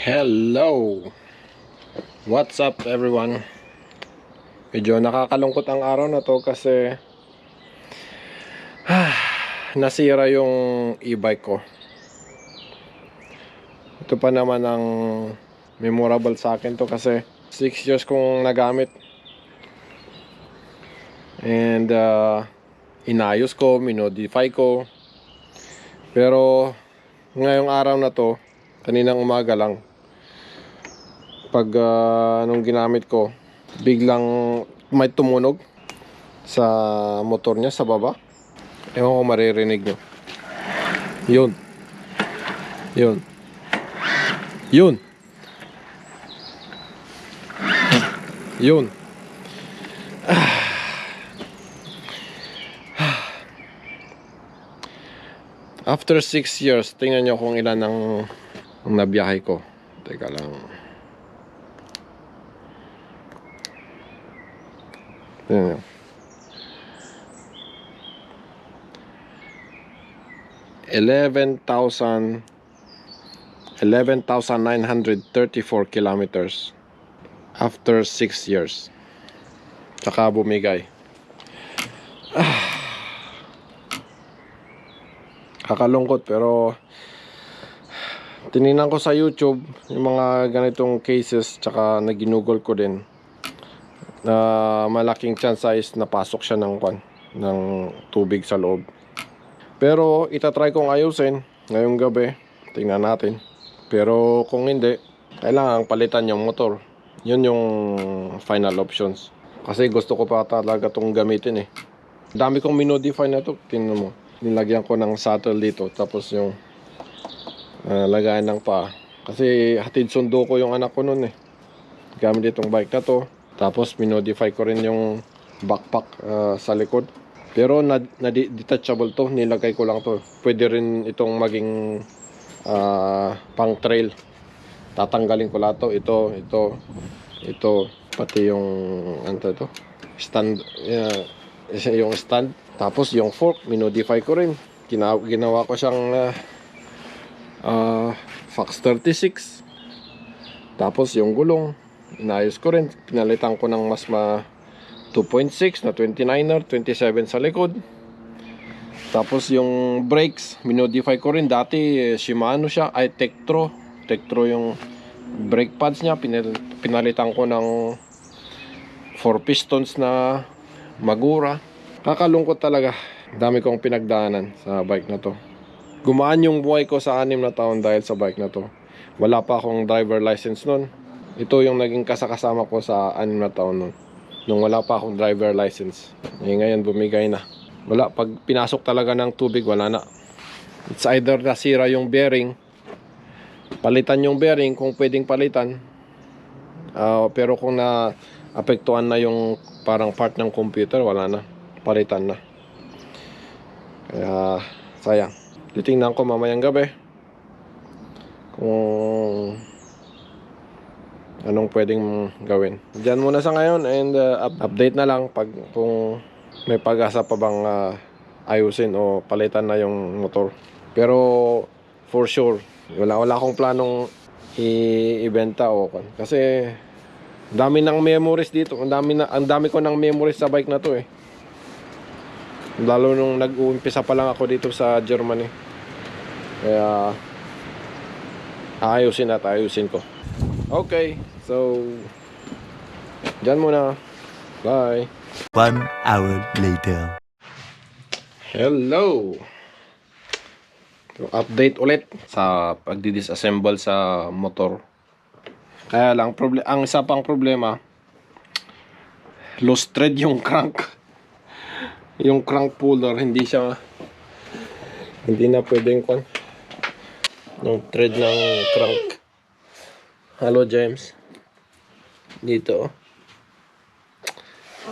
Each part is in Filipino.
Hello! What's up everyone? Medyo nakakalungkot ang araw na to kasi nasira yung e-bike ko. Ito pa naman ang memorable sa akin to kasi 6 years kong nagamit. And inayos ko, minodify ko. Pero ngayong araw na to, kaninang umaga lang, pag nung ginamit ko, biglang may tumunog sa motor niya sa baba. Ewan ko maririnig nyo. Yun. Yun. Yun. Yun. After 6 years, tingnan nyo kung ilan ang nabiyahe ko. Teka lang. Tingnan nyo. 11,934 kilometers after 6 years. Tsaka bumigay. Kakalungkot pero tinignan ko sa YouTube yung mga ganitong cases, tsaka naginugol ko din na malaking chance is napasok siya ng tubig sa loob. Pero itatry kong ayusin ngayong gabi. Tingnan natin. Pero kung hindi, kailangan palitan yung motor. Yun yung final options. Kasi gusto ko pa talaga itong gamitin eh. Dami kong minodify na ito. Tingnan mo. Nilagyan ko ng saddle dito. Tapos yung lagayan ng paa. Kasi hatid sundo ko yung anak ko nun eh. Gamit itong bike na to. Tapos minodify ko rin yung backpack sa likod. Pero detachable to, nilagay ko lang to. Pwede rin itong maging pang trail. Tatanggalin ko lahat to. Ito, pati yung ito, stand, yung stand. Tapos yung fork, minodify ko rin. Ginawa ko siyang Fox 36. Tapos yung gulong, inayos ko rin. Pinalitan ko ng mas 2.6 na 29er, 27 sa likod. Tapos yung brakes, minodify ko rin. Dati Shimano siya, ay Tektro yung brake pads niya. Pinalitan ko ng 4 pistons na Magura. Kakalungkot talaga. Dami kong pinagdaanan sa bike na to. Gumaan yung buhay ko sa 6 na taon dahil sa bike na to. Wala pa akong driver license nun. Ito yung naging kasakasama ko sa 6 na taon nun, nung wala pa akong driver license. Ngayon bumigay na. Wala, pag pinasok talaga ng tubig, wala na. It's either nasira yung bearing, palitan yung bearing kung pwedeng palitan. Pero kung apektuhan na yung parang part ng computer, wala na, palitan na. Kaya sayang. Titingnan ko mamayang gabi kung anong pwedeng gawin. Diyan muna sa ngayon, and update na lang kung may pag-asa pa bang ayusin o palitan na yung motor. Pero for sure, wala akong planong ibenta o kasi dami ng memories dito. Ang dami ko ng memories sa bike na to eh. Lalo nung nag-uumpisa pa lang ako dito sa Germany. Kaya ayusin ko. Okay, so dyan muna. Bye. 1 hour later. Hello. Update ulit sa pagdi-disassemble sa motor. Kaya lang ang isa pang problema, loose thread yung crank. Yung crank puller hindi na pwedeng yung thread ng crank. Hello James. Dito.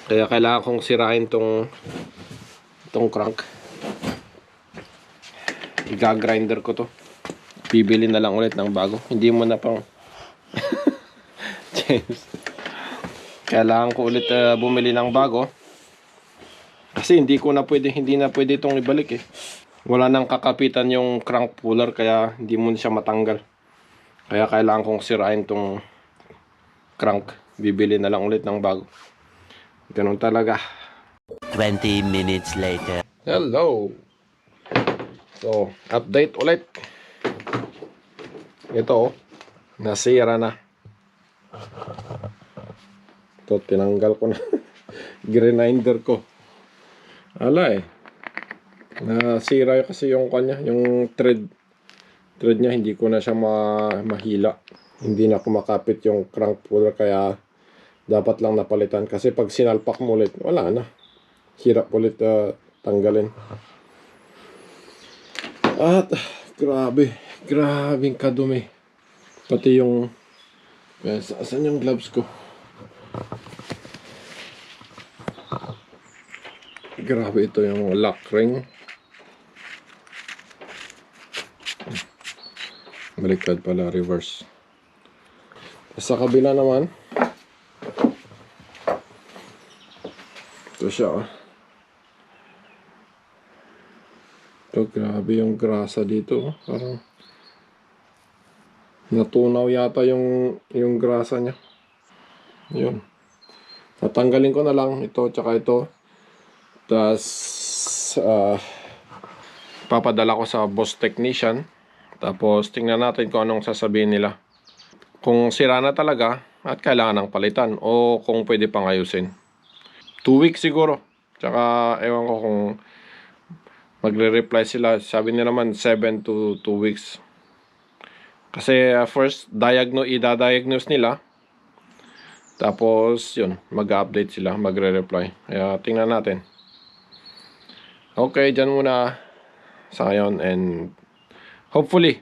Kaya kailangan kong sirain tong crank. Iga-grinder ko to. Bibili na lang ulit ng bago. Hindi mo na pang James. Kailangan ko ulit bumili ng bago. Kasi hindi na pwede itong ibalik eh. Wala nang kakapitan yung crank puller, kaya hindi mo siya matanggal. Kaya kailangan kong sirain tong crank. Bibili na lang ulit ng bago. Ganun talaga. 20 minutes later. Hello! So, update ulit. Ito, nasira na. Ito, tinanggal ko na. Grinder ko. Ala eh. Nasira kasi yung kanya, yung thread niya, hindi ko na siya mahila. Hindi na kumakapit yung crank puller, kaya dapat lang napalitan. Kasi pag sinalpak mo ulit, wala na. Hirap ulit tanggalin. At grabing kadumi. Pati yung saan yung gloves ko? Grabe, ito yung lock ring. Baliktad pala, reverse. Sa kabila naman, ito siya. Ito, grabe yung grasa dito. Parang natunaw yata yung grasa niya. Yun. Tatanggalin ko na lang ito tsaka ito. Tapos papadala ko sa boss technician. Tapos tingnan natin kung anong sasabihin nila. Kung sira na talaga at kailangan ng palitan, o kung pwede pang ayusin. 2 weeks siguro. Tsaka ewan ko kung magre-reply sila. Sabi nila naman 7 to 2 weeks. Kasi first i-diagnose nila. Tapos yun, mag-update sila, magre-reply. Kaya tingnan natin. Okay, dyan muna sa ngayon, and hopefully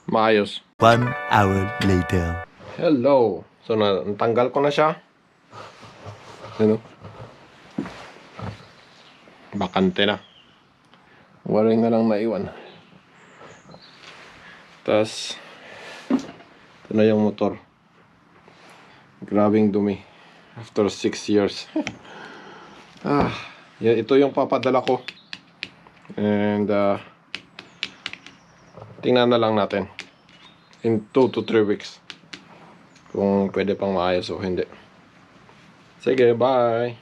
maayos. 1 hour later. Hello. So natanggal ko na siya. Ano? Bakante na. Waring na lang naiwan. Tapos ito na yung motor. Grabing dumi. After 6 years. Ito yung papadala ko. And tingnan na lang natin in 2 to 3 weeks kung pwede pang maayos o hindi. Sige, bye!